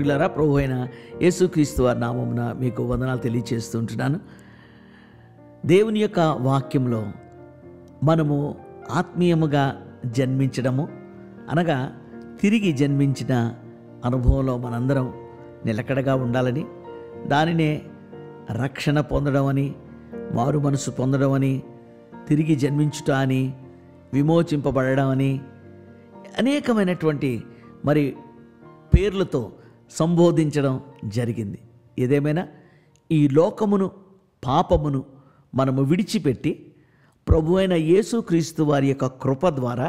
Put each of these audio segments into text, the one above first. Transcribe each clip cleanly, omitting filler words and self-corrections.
ప్రియులారా, ప్రభు అయిన యేసుక్రీస్తు వారి నామమున మీకు వందనాలు తెలియచేస్తుంటున్నాను. దేవుని యొక్క వాక్యంలో మనము ఆత్మీయముగా జన్మించడము అనగా తిరిగి జన్మించిన అనుభవంలో మనందరం నిలకడగా ఉండాలని, దానినే రక్షణ పొందడం అని, మారు మనసు పొందడం అని, తిరిగి జన్మించుట అని, విమోచింపబడడం అని అనేకమైనటువంటి మరి పేర్లతో సంబోధించడం జరిగింది. ఏదేమైనా ఈ లోకమును, పాపమును మనము విడిచిపెట్టి ప్రభు అయిన యేసుక్రీస్తు వారి యొక్క కృప ద్వారా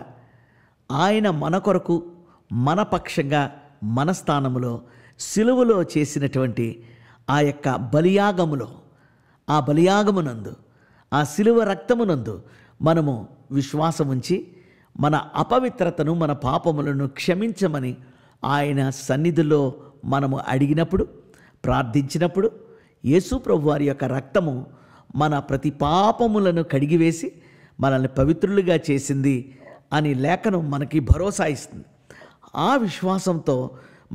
ఆయన మన కొరకు, మన పక్షంగా, మన స్థానములో సిలువలో చేసినటువంటి ఆ యొక్క బలియాగములో, ఆ బలియాగమునందు, ఆ సిలువ రక్తమునందు మనము విశ్వాసముంచి మన అపవిత్రతను, మన పాపములను క్షమించమని ఆయన సన్నిధిలో మనము అడిగినప్పుడు, ప్రార్థించినప్పుడు యేసు ప్రభు వారి యొక్క రక్తము మన ప్రతి పాపములను కడిగివేసి మనల్ని పవిత్రులుగా చేసింది అని లేఖనం మనకి భరోసా ఇస్తుంది. ఆ విశ్వాసంతో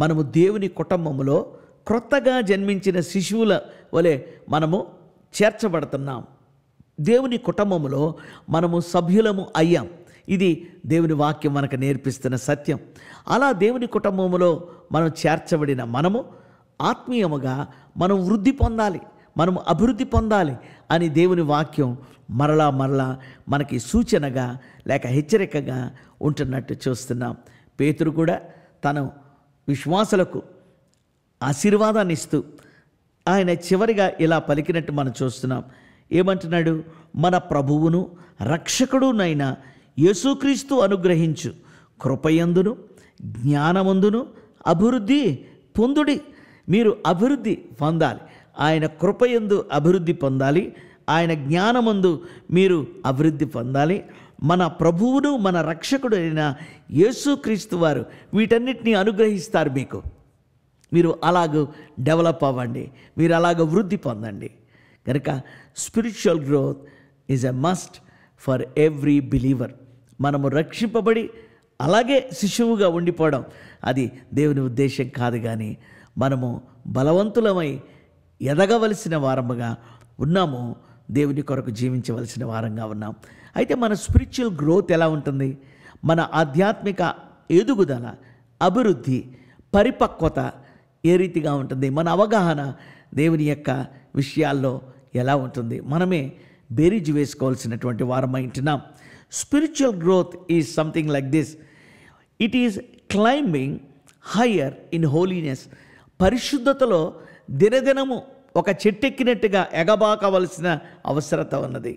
మనము దేవుని కుటుంబములో క్రొత్తగా జన్మించిన శిశువుల వలె మనము చేర్చబడుతున్నాం. దేవుని కుటుంబములో మనము సభ్యులము అయ్యాం. ఇది దేవుని వాక్యం మనకు నేర్పిస్తున్న సత్యం. అలా దేవుని కుటుంబములో మనం చేర్చబడిన మనము ఆత్మీయముగా మనం వృద్ధి పొందాలి, మనము అభివృద్ధి పొందాలి అని దేవుని వాక్యం మరలా మనకి సూచనగా లేక హెచ్చరికగా ఉంటున్నట్టు చూస్తున్నాం. పేతురు కూడా తన విశ్వాసులకు ఆశీర్వాదాన్ని ఇస్తూ ఆయన చివరిగా ఇలా పలికినట్టు మనం చూస్తున్నాం. ఏమంటున్నాడు? మన ప్రభువును రక్షకుడునైన యేసుక్రీస్తు అనుగ్రహించు కృపయందును జ్ఞానమందును అభివృద్ధి పొందుడి. మీరు అభివృద్ధి పొందాలి, ఆయన కృపయందు అభివృద్ధి పొందాలి, ఆయన జ్ఞానమందు మీరు అభివృద్ధి పొందాలి. మన ప్రభువును, మన రక్షకుడు అయిన యేసుక్రీస్తు వారు వీటన్నిటినీ అనుగ్రహిస్తారు మీకు. మీరు అలాగూ డెవలప్ అవ్వండి, మీరు అలాగ వృద్ధి పొందండి. కనుక spiritual growth is a must for every believer. మనము రక్షింపబడి అలాగే శిశువుగా ఉండిపోవడం అది దేవుని ఉద్దేశం కాదు. కానీ మనము బలవంతులమై ఎదగవలసిన వారముగా ఉన్నాము, దేవుని కొరకు జీవించవలసిన వారంగా ఉన్నాం. అయితే మన స్పిరిచువల్ గ్రోత్ ఎలా ఉంటుంది? మన ఆధ్యాత్మిక ఎదుగుదల, అభివృద్ధి, పరిపక్వత ఏ రీతిగా ఉంటుంది? మన అవగాహన దేవుని యొక్క విషయాల్లో ఎలా ఉంటుంది? మనమే బేరీజు వేసుకోవాల్సినటువంటి వారమై ఉంటున్నాం. Spiritual growth is something like this. It is climbing higher in holiness. పరిశుద్ధతలో దినదినము ఒక చెట్టెక్కినట్టుగా ఎగబాకవలసిన అవసరత ఉన్నది.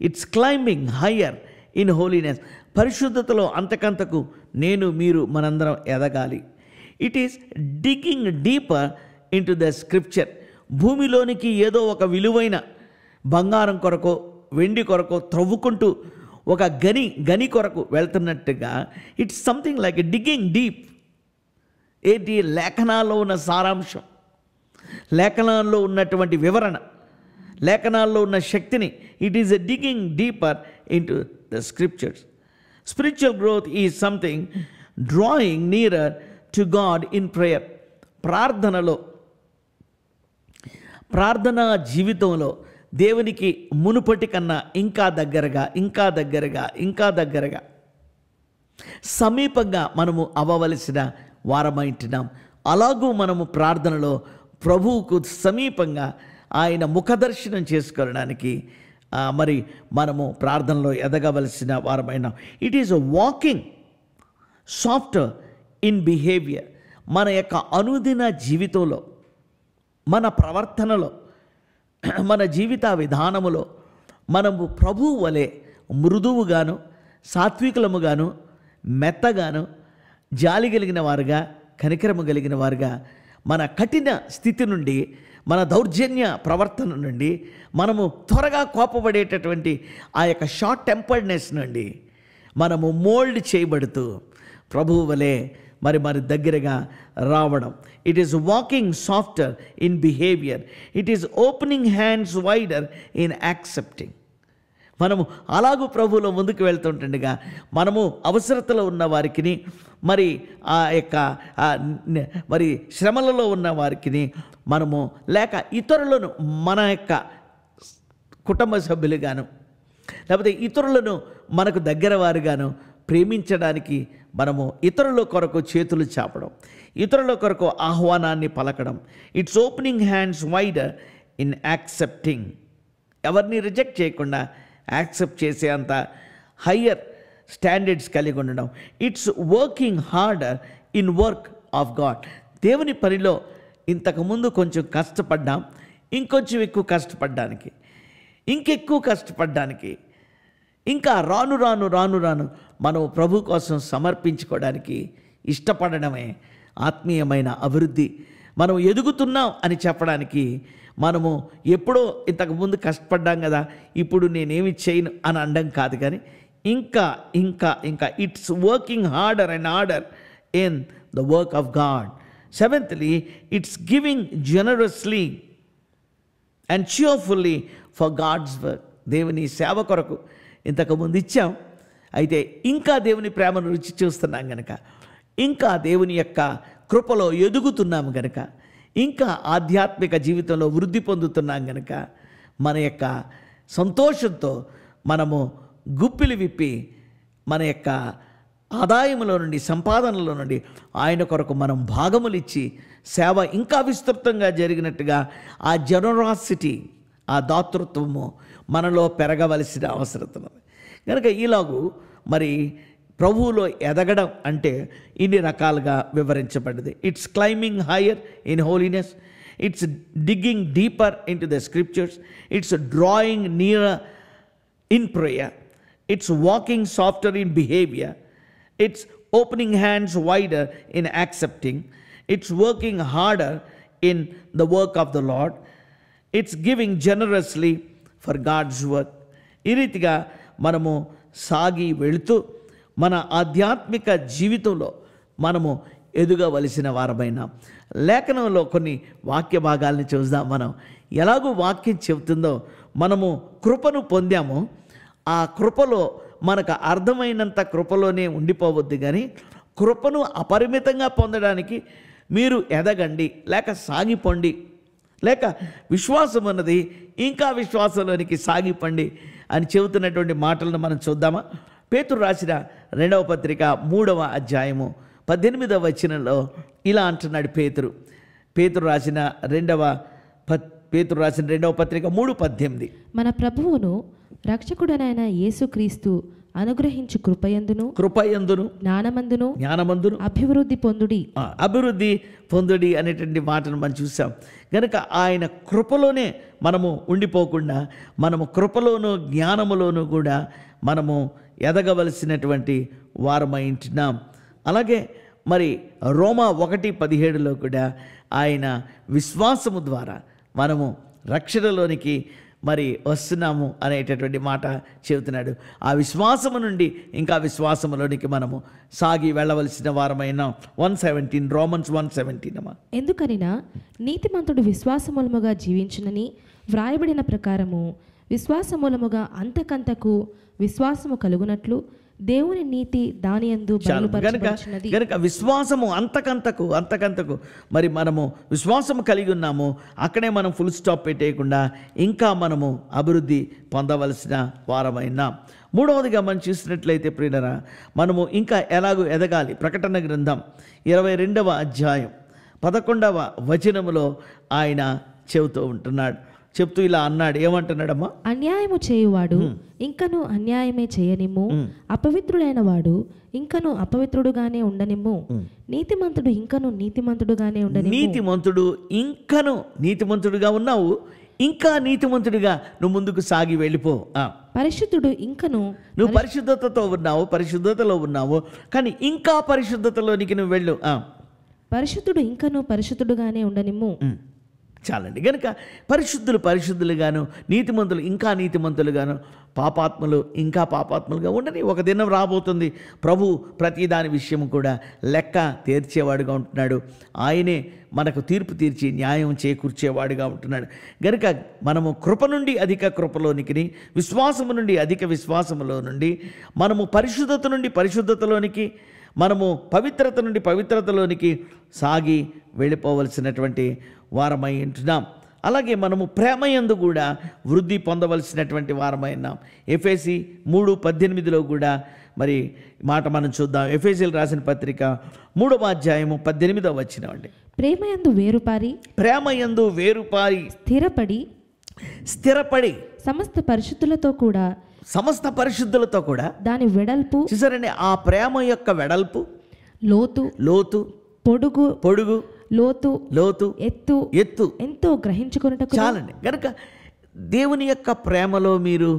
It's climbing higher in holiness. పరిశుద్ధతలో అంతకంతకు నేను, మీరు, మనందరం ఎదగాలి. It is digging deeper into the scripture. భూమిలోనికి ఏదో ఒక విలువైన బంగారం కొరకో, వెండి కొరకో త్రవ్వుకుంటూ ఒక గని కొరకు వెళ్తున్నట్టుగా it's something like digging deep. ఏంటి? లేఖనాల్లో ఉన్న సారాంశం, లేఖనాల్లో ఉన్నటువంటి వివరణ, లేఖనాల్లో ఉన్న శక్తిని it is a digging deeper into the scriptures. Spiritual growth is something drawing nearer to God in prayer. ప్రార్థనా జీవితంలో దేవునికి మునుపటి కన్నా ఇంకా దగ్గరగా సమీపంగా మనము అవ్వవలసిన వారమైంటున్నాం. అలాగూ మనము ప్రార్థనలో ప్రభువుకు సమీపంగా ఆయన ముఖదర్శనం చేసుకోవడానికి మరి మనము ప్రార్థనలో ఎదగవలసిన వారమైనాం. It is walking software in behaviour. మన యొక్క అనుదిన జీవితంలో, మన ప్రవర్తనలో, మన జీవిత విధానములో మనము ప్రభువు వలె మృదువుగాను, సాత్వికులముగాను, మెత్తగాను, జాలి కలిగిన వారుగా, కనికరము కలిగిన వారుగా, మన కఠిన స్థితి నుండి, మన దౌర్జన్య ప్రవర్తన నుండి, మనము త్వరగా కోపపడేటటువంటి ఆ యొక్క షార్ట్ టెంపర్డ్నెస్ నుండి మనము మోల్డ్ చేయబడుతూ ప్రభువు వలె మరి దగ్గరగా రావడం. It is walking softer in behaviour. It is opening hands wider in accepting. మనము అలాగూ ప్రభువులో ముందుకు వెళ్తుంటుండగా మనము అవసరతలో ఉన్న వారికి, మరి ఆ యొక్క మరి శ్రమలలో ఉన్న వారికి మనము, లేక ఇతరులను మన యొక్క కుటుంబ సభ్యులుగాను, లేకపోతే ఇతరులను మనకు దగ్గర వారుగాను ప్రేమించడానికి మనము ఇతరుల కొరకు చేతులు చాపడం, ఇతరుల కొరకు ఆహ్వానాన్ని పలకడం. It's opening hands wider in accepting. ఎవరిని రిజెక్ట్ చేయకుండా యాక్సెప్ట్ చేసే అంత హయ్యర్ స్టాండర్డ్స్ కలిగి ఉండడం. It's working harder in work of God. దేవుని పనిలో ఇంతకుముందు కొంచెం కష్టపడ్డాం, ఇంకొంచెం ఎక్కువ కష్టపడడానికి, ఇంకెక్కువ కష్టపడడానికి, ఇంకా రాను రాను రాను రాను మనం ప్రభు కోసం సమర్పించుకోవడానికి ఇష్టపడడమే ఆత్మీయమైన అభివృద్ధి. మనం ఎదుగుతున్నాం అని చెప్పడానికి మనము ఎప్పుడో ఇంతకుముందు కష్టపడ్డాం కదా, ఇప్పుడు నేనేమి చేయను అని అనడం కాదు, కానీ ఇంకా ఇంకా ఇంకా it's working harder and harder in the work of God. Seventhly, it's giving generously and cheerfully for God's work. దేవుని సేవ కొరకు ఇంతకుముందు ఇచ్చాం, అయితే ఇంకా దేవుని ప్రేమను రుచి చూస్తున్నాం కనుక, ఇంకా దేవుని యొక్క కృపలో ఎదుగుతున్నాం కనుక, ఇంకా ఆధ్యాత్మిక జీవితంలో వృద్ధి పొందుతున్నాం కనుక, మన యొక్క సంతోషంతో మనము గుప్పిలి విప్పి మన యొక్క ఆదాయంలో నుండి, సంపాదనలో నుండి ఆయన కొరకు మనం భాగములు ఇచ్చి సేవ ఇంకా విస్తృతంగా జరిగినట్టుగా ఆ జనరాసిటీ, ఆ దాతృత్వము మనలో పెరగవలసిన అవసరం ఉంది. కనుక ఇలాగూ మరి ప్రభువులో ఎదగడం అంటే ఇన్ని రకాలుగా వివరించబడింది. It's climbing hire in holiness, it's digging deeper into the scriptures, it's drawing near in prayer, it's walking softer in behaviour, it's opening hands wider in accepting, it's working harder in the work of the Lord, it's giving generously for God's work. ఈ రీతిగా మనము సాగి వెళుతూ మన ఆధ్యాత్మిక జీవితంలో మనము ఎదుగవలసిన వారమైన లేఖనంలో కొన్ని వాక్య భాగాల్ని చూద్దాం. మనం ఎలాగూ వాక్యం చెబుతుందో, మనము కృపను పొందాము, ఆ కృపలో మనకు అర్థమైనంత కృపలోనే ఉండిపోవద్దు, కానీ కృపను అపరిమితంగా పొందడానికి మీరు ఎదగండి, లేక సాగిపోండి, లేక విశ్వాసం అన్నది ఇంకా విశ్వాసంలోనికి సాగిపోండి అని చెబుతున్నటువంటి మాటలను మనం చూద్దామా? పేతురు రాసిన 2వ పత్రిక 3వ అధ్యాయము 18వ వచనంలో ఇలా అంటున్నాడు పేతురు రాసిన 2వ పత్రిక 3:18. మన ప్రభువును రక్షకుడనైన యేసుక్రీస్తు అనుగ్రహించు కృపయందును జ్ఞానమందును అభివృద్ధి పొందుడి అనేటువంటి మాటను మనం చూసాం. కనుక ఆయన కృపలోనే మనము ఉండిపోకుండా, మనము కృపలోను జ్ఞానములోను కూడా మనము ఎదగవలసినటువంటి వారమై ఉంటున్నాం. అలాగే మరి రోమా 1:17లో కూడా ఆయన విశ్వాసము ద్వారా మనము రక్షణలోనికి మరి వస్తున్నాము అనేటటువంటి మాట చెబుతున్నాడు. ఆ విశ్వాసము నుండి ఇంకా విశ్వాసములోనికి మనము సాగి వెళ్ళవలసిన వారమైన 1:17, రోమన్స్ 1:17. ఎందుకనినా నీతిమంతుడు విశ్వాసమూలముగా జీవించునని వ్రాయబడిన ప్రకారము విశ్వాసమూలముగా అంతకంతకు విశ్వాసము కలుగునట్లు దేవుని నీతి దాని యందు బయలుపరచబడుచున్నది. కనుక విశ్వాసము అంతకంతకు మరి మనము విశ్వాసము కలిగి ఉన్నాము, అక్కడే మనం ఫుల్ స్టాప్ పెట్టేయకుండా ఇంకా మనము అభివృద్ధి పొందవలసిన వారమైనా. మూడవదిగా మనం చూసినట్లయితే ప్రియులారా, మనము ఇంకా ఎలాగూ ఎదగాలి. ప్రకటన గ్రంథం 22వ అధ్యాయం 11వ వచనములో ఆయన చెప్తూ ఇలా అన్నాడు. ఏమంటున్నాడమ్మా? అన్యాయము చేయువాడు ఇంకను అన్యాయమే చేయనిమ్ము, అపవిత్రుడైన వాడు ఇంకను అపవిత్రుడుగానే ఉండనిమ్ము, నీతిమంతుడు ఇంకను నీతిమంతుడుగానే ఉండనిమ్ము. నీతిమంతుడుగా ఉన్నావు, ఇంకా నీతిమంతుడిగా నువ్వు ముందుకు సాగి వెళ్ళిపో. పరిశుద్ధుడు ఇంకను, నువ్వు పరిశుద్ధతలో ఉన్నావు కానీ ఇంకా పరిశుద్ధతలోనికి నువ్వు వెళ్ళు. పరిశుద్ధుడు ఇంకను పరిశుద్ధుడుగానే ఉండనిమ్ము. చాలండి. కనుక పరిశుద్ధులుగాను, నీతిమంతులు ఇంకా నీతిమంతులుగాను, పాపాత్ములు ఇంకా పాపాత్ములుగా ఉండని. ఒక దినం రాబోతుంది, ప్రభు ప్రతి దాని విషయం కూడా లెక్క తీర్చేవాడుగా ఉంటున్నాడు. ఆయనే మనకు తీర్పు తీర్చి న్యాయం చేకూర్చేవాడుగా ఉంటున్నాడు. కనుక మనము కృప నుండి అధిక కృపలోనికి, విశ్వాసము నుండి అధిక విశ్వాసములో నుండి, మనము పరిశుద్ధత నుండి పరిశుద్ధతలోనికి, మనము పవిత్రత నుండి పవిత్రతలోనికి సాగి వెళ్ళిపోవలసినటువంటి వారమై ఉంటున్నాం. అలాగే మనము ప్రేమయందు కూడా వృద్ధి పొందవలసినటువంటి వారమై ఉన్నాం. ఎఫెసీ 3:18 కూడా మరి మాట మనం చూద్దాం. ఎఫెసీలు రాసిన పత్రిక 3వ అధ్యాయము 18వ వచనం అండి. ప్రేమయందు వేరుపారి స్థిరపడి సమస్త పరిశుద్ధులతో కూడా దాని వెడల్పు చూసారండి. ఆ ప్రేమ యొక్క వెడల్పు, లోతు, పొడుగు, లోతు, ఎత్తు ఎంతో గ్రహించుకొనుటకు చాలండి. కనుక దేవుని యొక్క ప్రేమలో మీరు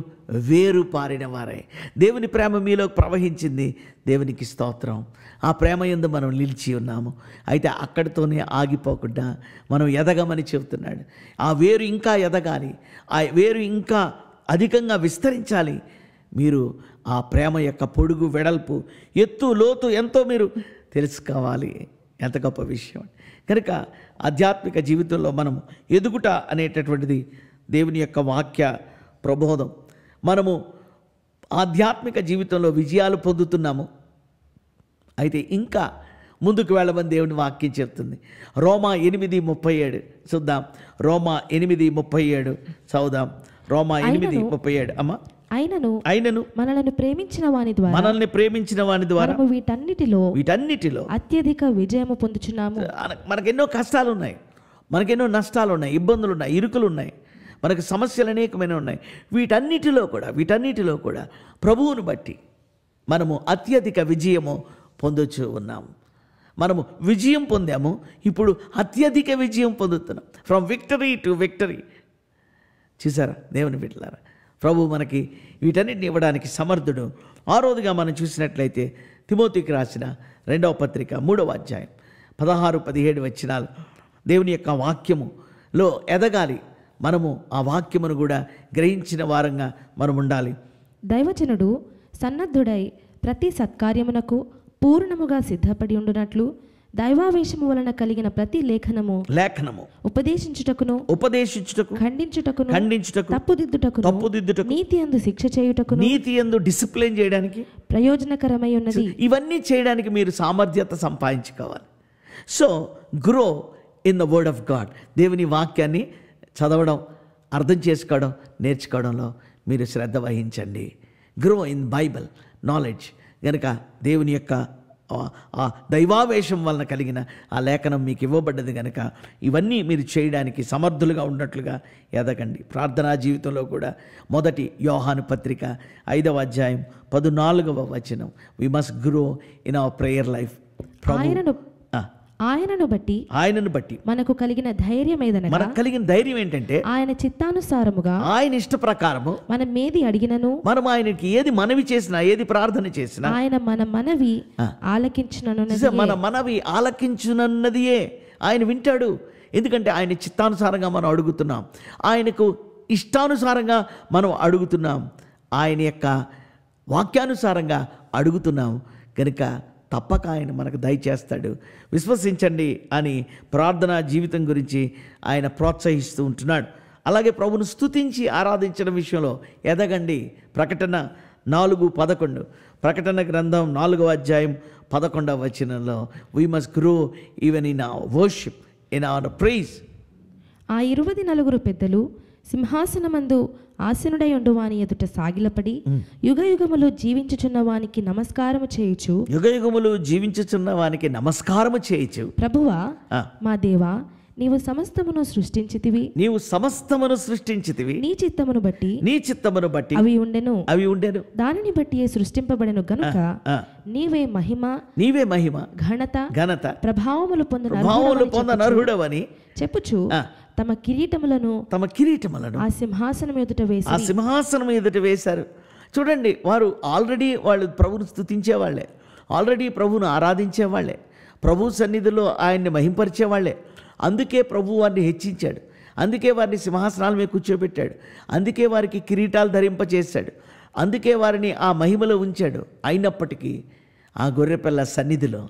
వేరు పారిన వారే. దేవుని ప్రేమ మీలో ప్రవహించింది. దేవునికి స్తోత్రం. ఆ ప్రేమ యందు మనం నిలిచి ఉన్నాము. అయితే అక్కడితోనే ఆగిపోకుండా మనం ఎదగమని చెబుతున్నాడు. ఆ వేరు ఇంకా ఎదగాలి, ఆ వేరు ఇంకా అధికంగా విస్తరించాలి. మీరు ఆ ప్రేమ యొక్క పొడుగు, వెడల్పు, ఎత్తు, లోతు ఎంతో మీరు తెలుసుకోవాలి. ఎంత గొప్ప విషయం. కనుక ఆధ్యాత్మిక జీవితంలో మనం ఎదుగుట అనేటటువంటిది దేవుని యొక్క వాక్య ప్రబోధం. మనము ఆధ్యాత్మిక జీవితంలో విజయాలు పొందుతున్నాము. అయితే ఇంకా ముందుకు వెళ్ళమని దేవుని వాక్యం చెప్తుంది. రోమా 8:37 చూద్దాం. రోమా 8:37 చదువుదాం. రోమా 8:37. అమ్మ, అయినను మనల్ని ప్రేమించిన వాని ద్వారా వీటన్నిటిలో అత్యధిక విజయము పొందుచున్నాము. మనకెన్నో కష్టాలు ఉన్నాయి, మనకెన్నో నష్టాలు ఉన్నాయి, ఇబ్బందులు ఉన్నాయి, ఇరుకులు ఉన్నాయి, మనకు సమస్యలు అనేకమైన ఉన్నాయి. వీటన్నిటిలో కూడా ప్రభువును బట్టి మనము అత్యధిక విజయము పొందొచ్చు ఉన్నాము. మనము విజయం పొందాము, ఇప్పుడు అత్యధిక విజయం పొందుతున్నాం. From victory to victory. చూసారా దేవుని బిడ్డలారా, ప్రభు మనకి వీటన్నిటిని ఇవ్వడానికి సమర్థుడు. ఆ రోజుగా మనం చూసినట్లయితే తిమోతికి రాసిన 2వ పత్రిక 3వ అధ్యాయం 16-17 వచనాలు. దేవుని యొక్క వాక్యములో ఎదగాలి. మనము ఆ వాక్యమును కూడా గ్రహించిన వారంగా మనం ఉండాలి. దైవజనుడు సన్నద్ధుడై ప్రతి సత్కార్యమునకు పూర్ణముగా సిద్ధపడి ఉండునట్లు దైవావేశము వలన కలిగిన ప్రతి లేఖనము ఉపదేశించుటకును ఖండించుటకును తప్పుదిద్దుటకును నీతియందు శిక్ష చేయుటకును నీతియందు డిసిప్లిన్ చేయడానికి ప్రయోజనకరమై ఉన్నది. ఇవన్నీ చేయడానికి మీరు సామర్థ్యత సంపాదించుకోవాలి. So grow in the word of God. దేవుని వాక్యాన్ని చదవడం, అర్థం చేసుకోవడం, నేర్చుకోవడంలో మీరు శ్రద్ధ వహించండి. Grow in Bible knowledge. కనుక దేవుని యొక్క ఆ దైవావేశం వలన కలిగిన ఆ లేఖనం మీకు ఇవ్వబడ్డది కనుక ఇవన్నీ మీరు చేయడానికి సమర్థులుగా ఉన్నట్లుగా ఎదగండి. ప్రార్థనా జీవితంలో కూడా మొదటి యోహాను పత్రిక 5వ అధ్యాయం 14వ వచనం. We must grow in our prayer life. ఆయనను బట్టి మనకు కలిగిన ధైర్యం ఏంటంటే ఆయన చిత్తానుసారముగా, ఆయన ఇష్ట ప్రకారము మనం ఏది అడిగినను, మనం ఆయనకి ఏది మనవి చేసినా, ఏది ప్రార్థన చేసినా ఆయన మన మనవి ఆలకించునన్నదియే. ఆయన వింటాడు. ఎందుకంటే ఆయన చిత్తానుసారంగా మనం అడుగుతున్నాం, ఆయనకు ఇష్టానుసారంగా మనం అడుగుతున్నాం, ఆయన యొక్క వాక్యానుసారంగా అడుగుతున్నాం. కనుక తప్పక ఆయన మనకు దయచేస్తాడు. విశ్వసించండి అని ప్రార్థనా జీవితం గురించి ఆయన ప్రోత్సహిస్తూ ఉంటున్నాడు. అలాగే ప్రభును స్తుతించి ఆరాధించడం విషయంలో ఎదగండి. ప్రకటన 4:11, ప్రకటన గ్రంథం 4వ అధ్యాయం 11వ వచనంలో we must grow even in our worship, in our praise. ఆ 24 పెద్దలు సింహాసనమందు ఆసీనుడై ఉండు వాని ఎదుట సాగిలపడి యుగయుగములు జీవించుచున్న వానికి నమస్కారము చేయుచు ప్రభువా మా దేవా, నీవు సమస్తమును సృష్టించితివి, నీ చిత్తమును బట్టి అవి ఉండెను, దానిని బట్టి సృష్టింపబడెను గనుక నీవే మహిమ ఘనత ప్రభావములు పొందనర్హుడవని చెప్పుచు తమ కిరీటములను ఆ సింహాసనం ఎదుట వేశారు. చూడండి, వాళ్ళు ప్రభువును స్తుతించేవాళ్లే, ఆల్రెడీ ప్రభువును ఆరాధించేవాళ్లే, ప్రభు సన్నిధిలో ఆయన్ని మహింపరిచేవాళ్లే. అందుకే ప్రభు వారిని హెచ్చించాడు. అందుకే వారిని సింహాసనాల మీద కూర్చోబెట్టాడు, అందుకే వారికి కిరీటాలు ధరింపచేశాడు, అందుకే వారిని ఆ మహిమలో ఉంచాడు. అయినప్పటికీ ఆ గొర్రెపిల్ల సన్నిధిలో,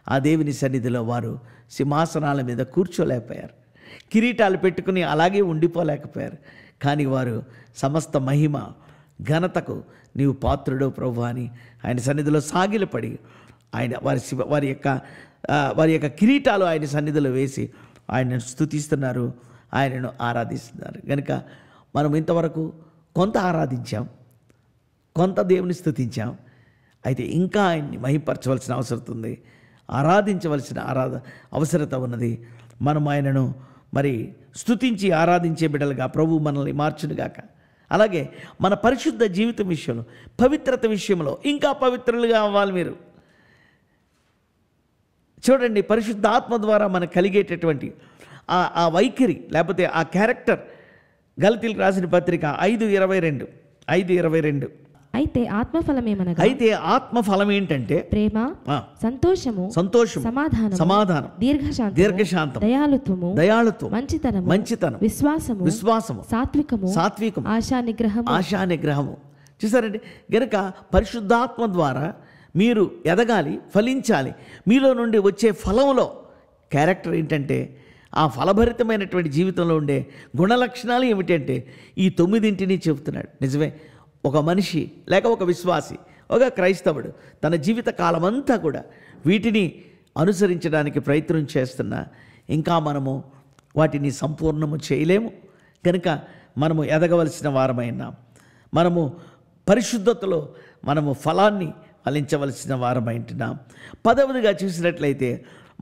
ఆ దేవుని సన్నిధిలో వారు సింహాసనాల మీద కూర్చోలేకపోయారు, కిరీటాలు పెట్టుకుని అలాగే ఉండిపోలేకపోయారు. కానీ వారు సమస్త మహిమ ఘనతకు నీవు పాత్రుడో ప్రభు అని ఆయన సన్నిధిలో సాగిలపడి ఆయన వారి యొక్క కిరీటాలు ఆయన సన్నిధిలో వేసి ఆయనను స్తుతిస్తున్నారు, ఆయనను ఆరాధిస్తున్నారు. కనుక మనం ఇంతవరకు కొంత ఆరాధించాం, కొంత దేవుని స్తుతించాం. అయితే ఇంకా ఆయన్ని మహిమపరచవలసిన అవసరం ఉంది, ఆరాధించవలసిన అవసరత ఉన్నది. మనం ఆయనను మరి స్తుతించి ఆరాధించే బిడ్డలుగా ప్రభు మనల్ని మార్చునుగాక. అలాగే మన పరిశుద్ధ జీవితం విషయంలో, పవిత్రత విషయంలో ఇంకా పవిత్రులుగా అవ్వాలి. మీరు చూడండి, పరిశుద్ధ ఆత్మ ద్వారా మనకు కలిగేటటువంటి ఆ వైఖరి లేకపోతే ఆ క్యారెక్టర్. గలతీయులకు రాసిన పత్రిక 5:22 అయితే ఆత్మఫలమేమనగా, అయితే ఆత్మఫలం ఏంటంటే ప్రేమ, సంతోషము, సమాధానం, దీర్ఘశాంతం, దయాళుత్వం, మంచితనం, విశ్వాసము, సాత్వికము, ఆశా నిగ్రహము. చూసారండి, గనుక పరిశుద్ధాత్మ ద్వారా మీరు ఎదగాలి, ఫలించాలి. మీలో నుండి వచ్చే ఫలంలో క్యారెక్టర్ ఏంటంటే, ఆ ఫలభరితమైనటువంటి జీవితంలో ఉండే గుణలక్షణాలు ఏమిటంటే ఈ 9 చెబుతున్నాడు. నిజమే, ఒక మనిషి లేక ఒక విశ్వాసి, ఒక క్రైస్తవుడు తన జీవిత కాలమంతా కూడా వీటిని అనుసరించడానికి ప్రయత్నం చేస్తున్నా ఇంకా మనము వాటిని సంపూర్ణము చేయలేము. కనుక మనము ఎదగవలసిన వారమైనా, మనము పరిశుద్ధతలో మనము ఫలాన్ని ఫలించవలసిన వారమైంటున్నాం. 10వదిగా చూసినట్లయితే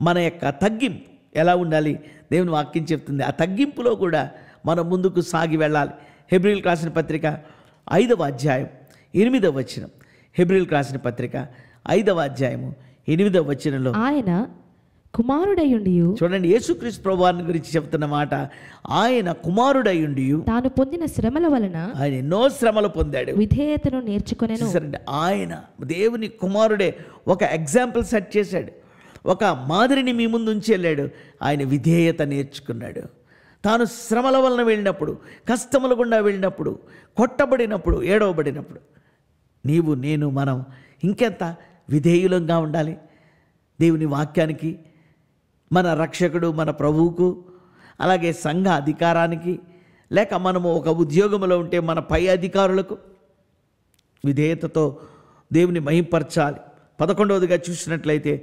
మన యొక్క తగ్గింపు ఎలా ఉండాలి దేవుని వాక్యం చెప్తుంది. ఆ తగ్గింపులో కూడా మనం ముందుకు సాగి వెళ్ళాలి. హెబ్రీయులకు రాసిన పత్రిక 5వ అధ్యాయం 8వ వచనం. హెబ్రీయులకు రాసిన పత్రిక 5వ అధ్యాయము 8వ వచనంలో ఆయన కుమారుడయుండియు, చూడండి, యేసుక్రీస్తు ప్రభువారిని గురించి చెప్తున్న మాట, ఆయన కుమారుడయుండియు తాను పొందిన శ్రమల వలన, ఆయన ఎన్నో శ్రమలు పొందాడు, విధేయతను నేర్చుకొనెను. ఆయన దేవుని కుమారుడే ఒక ఎగ్జాంపుల్ సెట్ చేశాడు, ఒక మాదిరిని మీ ముందు ఉంచి వెళ్ళాడు. ఆయన విధేయత నేర్చుకున్నాడు. తాను శ్రమల వలన వెళ్ళినప్పుడు, కష్టముల గుండా వెళ్ళినప్పుడు, కొట్టబడినప్పుడు, ఏడవబడినప్పుడు నీవు, నేను, మనం ఇంకెంత విధేయులంగా ఉండాలి దేవుని వాక్యానికి, మన రక్షకుడు మన ప్రభువుకు, అలాగే సంఘ అధికారానికి, లేక మనము ఒక ఉద్యోగంలో ఉంటే మన పై అధికారులకు విధేయతతో దేవుని మహింపరచాలి. 11వదిగా చూసినట్లయితే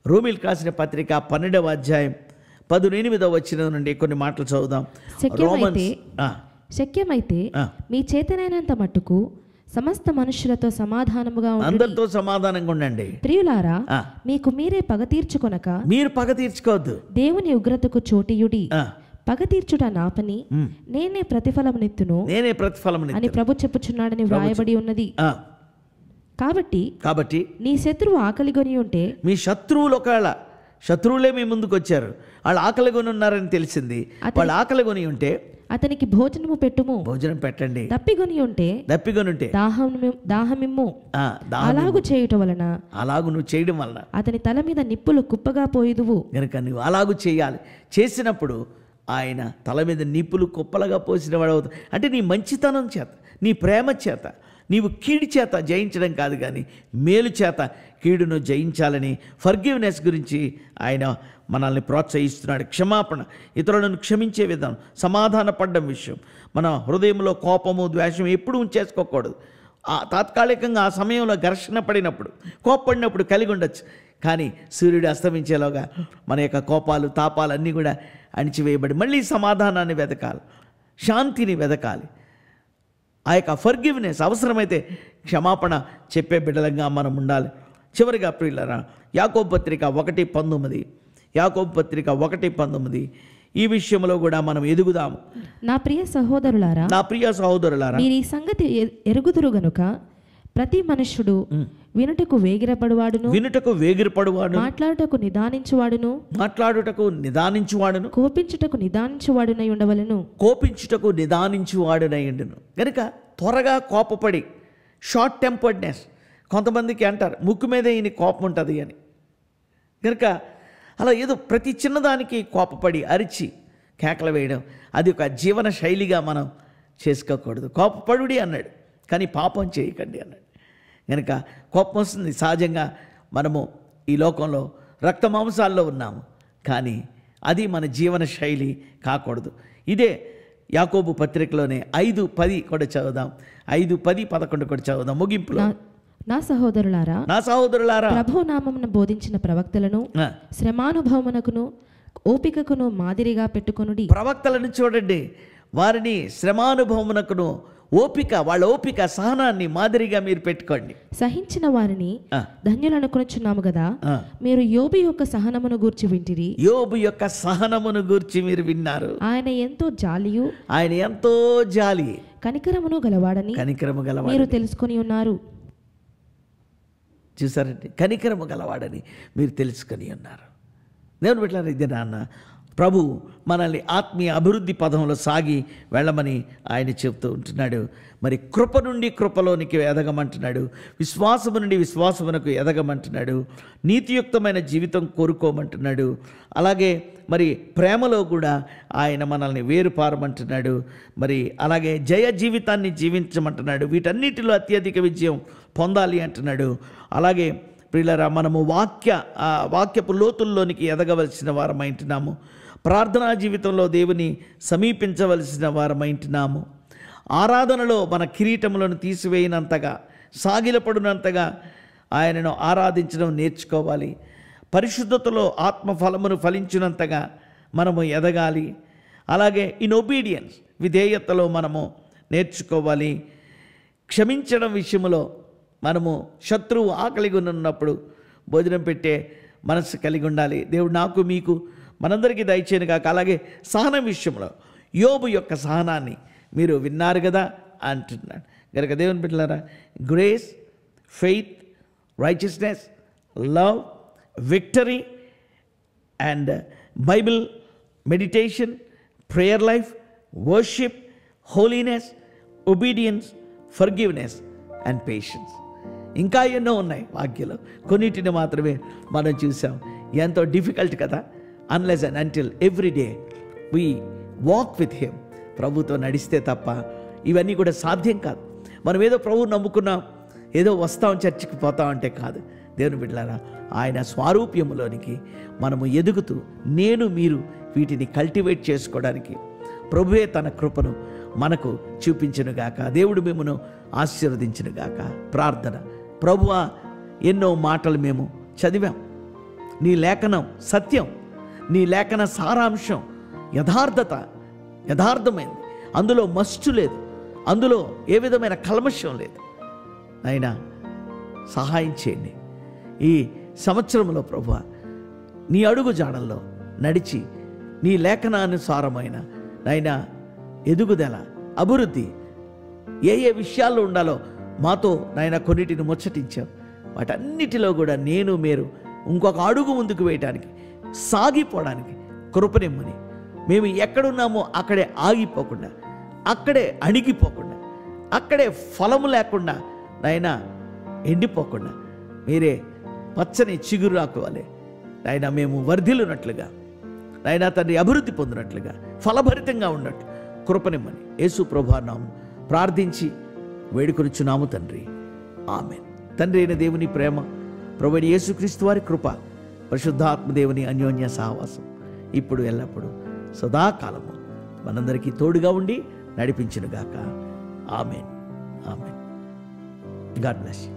రోమీయులకు రాసిన పత్రిక 12వ అధ్యాయం 18వ వచనం నుండి కొన్ని మాటలు చదువుదాం. శక్యమైతే మీ చేతనైనంత మట్టుకు సమస్త మనుషులతో సమాధానముగా అందరితో సమాధానంగా ఉండండి. ప్రియులారా, మీకు మీరే పగ తీర్చుకొనక, మీరు పగ తీర్చుకోవద్దు, దేవుని ఉగ్రతకు చోటియుడి. పగ తీర్చుట నా పని, నేనే ప్రతిఫలమునిత్తును అని ప్రభు చెప్పుచున్నాడని వ్రాయబడి ఉన్నది. కాబట్టి నీ శత్రువు ఆకలిగొని ఉంటే, మీ శత్రువులు ఒకవేళ శత్రువులే మీ ముందుకు వచ్చారు, వాళ్ళు ఆకలిగొని ఉన్నారని తెలిసింది, వాళ్ళు ఆకలిగొని ఉంటే అతనికి భోజనము పెట్టుము, భోజనం పెట్టండి. దప్పిగొని ఉంటే దాహమిమ్ము. అలాగు చేయుట వలన, అలాగు నువ్వు చేయడం వలన అతని తల మీద నిప్పులు కుప్పగా పోయిదువు. గనుక నువ్వు అలాగు చేయాలి. చేసినప్పుడు ఆయన తల మీద నిప్పులు కుప్పలుగా పోసిన వాడు అవుతావు. అంటే నీ మంచితనం చేత, నీ ప్రేమ చేత, నీవు కీడు చేత జయించడం కాదు, కానీ మేలు చేత కీడును జయించాలని ఫర్గివ్నెస్ గురించి ఆయన మనల్ని ప్రోత్సహిస్తున్నాడు. క్షమాపణ, ఇతరులను క్షమించే విధానం, సమాధానపడడం విషయం. మన హృదయంలో కోపము, ద్వేషం ఎప్పుడు ఉంచేసుకోకూడదు. తాత్కాలికంగా ఆ సమయంలో ఘర్షణ పడినప్పుడు, కోప్పడినప్పుడు కలిగి ఉండొచ్చు, కానీ సూర్యుడు అస్తమించేలోగా మన యొక్క కోపాలు, తాపాలు అన్నీ కూడా అణిచివేయబడి మళ్ళీ సమాధానాన్ని వెతకాలి, శాంతిని వెతకాలి. ఆ యొక్క ఫర్గివ్నెస్, అవసరమైతే క్షమాపణ చెప్పే బిడ్డలంగా మనం ఉండాలి. చివరిగా ప్రియులారా, యాకోబు పత్రిక 1:19, యాకోబు పత్రిక 1:19 ఈ విషయంలో కూడా మనం ఎదుగుదాము. నా ప్రియ సహోదరులారా, మీరు ఈ సంగతి ఎరుగుదురు గనుక ప్రతి మనుష్యుడు వినుటకు వేగిరపడువాడును, మాట్లాడుటకు నిదానించువాడును, కోపించుటకు నిదానించువాడునై ఉండవలెను. కనుక త్వరగా కోపపడి, షార్ట్ టెంపర్డ్నెస్, కొంతమందికి అంటారు ముక్కు మీద ఈయన కోపం ఉంటుంది అని. కనుక అలా ఏదో ప్రతి చిన్నదానికి కోపపడి అరిచి కేకలు వేయడం అది ఒక జీవన శైలిగా మనం చేసుకోకూడదు. కోపపడుడి అన్నాడు, కానీ పాపం చేయకండి అన్నాడు. కనుక కోపం వస్తుంది సహజంగా, మనము ఈ లోకంలో రక్త మాంసాల్లో ఉన్నాము, కానీ అది మన జీవన శైలి కాకూడదు. ఇదే యాకోబు పత్రికలోనే 5:10 కూడా చదువుదాం, 5:10, 11 కూడా చదువుదాం ముగింపులో. నా సహోదరులారా ప్రభు నామమున బోధించిన ప్రవక్తలను శ్రమానుభవమునకును ఓపికకును మాదిరిగా పెట్టుకొనుడి. ప్రవక్తలను చూడండి, వారిని శ్రమానుభవమునకును వాళ్ళ ఓపిక సహనాన్ని మాదిరిగా మీరు పెట్టుకోండి. సహించిన వారిని ధన్యులనుకొనుచున్నాము కదా, మీరు యోబు యొక్క సహనమును గూర్చి వింటిరి. యోబు యొక్క సహనమును గూర్చి మీరు విన్నారు. ఆయన ఎంతో జాలి కనికరము గలవాడని మీరు తెలుసుకొని ఉన్నారు. చూసారండి, కనికరము గలవాడని మీరు తెలుసుకొని ఉన్నారు. దేవుని బిడ్డలారా, ఇది నాన్న ప్రభు మనల్ని ఆత్మీయ అభివృద్ధి పదంలో సాగి వెళ్ళమని ఆయన చెప్తూ ఉంటున్నాడు. మరి కృప నుండి కృపలోనికి ఎదగమంటున్నాడు, విశ్వాసము నుండి విశ్వాసమునకు ఎదగమంటున్నాడు, నీతియుక్తమైన జీవితం కోరుకోమంటున్నాడు. అలాగే మరి ప్రేమలో కూడా ఆయన మనల్ని వేరుపారమంటున్నాడు. మరి అలాగే జయ జీవితాన్ని జీవించమంటున్నాడు. వీటన్నిటిలో అత్యధిక విజయం పొందాలి అంటున్నాడు. అలాగే ప్రియులారా, మనము వాక్యపు లోతుల్లోనికి ఎదగవలసిన వారమైంటున్నాము. ప్రార్థనా జీవితంలో దేవుని సమీపించవలసిన వారమైంటున్నాము. ఆరాధనలో మన కిరీటములను తీసివేయనంతగా, సాగిలపడినంతగా ఆయనను ఆరాధించడం నేర్చుకోవాలి. పరిశుద్ధతలో ఆత్మఫలమును ఫలించినంతగా మనము ఎదగాలి. అలాగే ఇన్ ఒబీడియన్స్, విధేయతలో మనము నేర్చుకోవాలి. క్షమించడం విషయంలో మనము శత్రువు ఆకలిగా ఉన్నప్పుడు భోజనం పెట్టే మనసు కలిగి ఉండాలి. దేవుడు నాకు మీకు మనందరికీ దయచేయను కాక. అలాగే సహనం విషయంలో యోబు యొక్క సహనాన్ని మీరు విన్నారు కదా అంటున్నాడు. కనుక దేవుని బిడ్డలారా, grace, faith, righteousness, love, victory and Bible meditation, prayer life, worship, holiness, obedience, forgiveness and patience. ఇంకా ఎన్నో ఉన్నాయి వాక్యాలు, కొన్నిటిని మాత్రమే మనం చూసాం. ఎంతో డిఫికల్ట్ కదా. Unless and until every day we walk with him, ప్రభుతో నడిస్తే తప్ప ఇవన్నీ కూడా సాధ్యం కాదు. మనం ఏదో ప్రభువు నమ్ముకున్నాం, ఏదో వస్తాం చర్చికి పోతాం అంటే కాదు. దేవుని బిడ్డలారా, ఆయన స్వారూప్యములోనికి మనము ఎదుగుతూ మీరు వీటిని కల్టివేట్ చేసుకోవడానికి ప్రభువే తన కృపను మనకు చూపించునుగాక. దేవుడు మిమ్మను ఆశీర్వదించునుగాక. ప్రార్థన. ప్రభువా, ఎన్నో మాటలు మేము చదివాం. నీ లేఖనం సత్యం, నీ లేఖన సారాంశం యథార్థమైంది. అందులో మస్టు లేదు, అందులో ఏ విధమైన కల్మషం లేదు. అయినా సహాయం చేయండి. ఈ సంవత్సరంలో ప్రభువా, నీ అడుగు జాడల్లో నడిచి నీ లేఖనానుసారమైన నైనా ఎదుగుదల, అభివృద్ధి ఏ విషయాల్లో ఉండాలో మాతో నాయన కొన్నిటిని ముచ్చటించాం. వాటన్నిటిలో కూడా మీరు ఇంకొక అడుగు ముందుకు వేయటానికి, సాగిపోవడానికి కృపనిమ్మని, మేము ఎక్కడున్నామో అక్కడే ఆగిపోకుండా, అక్కడే అణిగిపోకుండా, అక్కడే ఫలము లేకుండా నాయనా ఎండిపోకుండా, మీరే పచ్చని చిగురాకు వలె నాయనా మేము వర్ధిల్లునట్లుగా, నాయనా తండ్రి అభివృద్ధి పొందినట్లుగా, ఫలభరితంగా ఉన్నట్టు కృపనిమ్మని యేసు ప్రభువు నామమున ప్రార్థించి వేడుకొనుచున్నాము తండ్రి. ఆమేన్. తండ్రి అయిన దేవుని ప్రేమ, ప్రభువైన యేసుక్రీస్తు వారి కృప, పరిశుద్ధాత్మ దేవుని అన్యోన్య సహవాసం ఇప్పుడు ఎల్లప్పుడూ సదాకాలము మనందరికీ తోడుగా ఉండి నడిపించునుగాక. ఆమేన్. ఆమేన్. God bless you.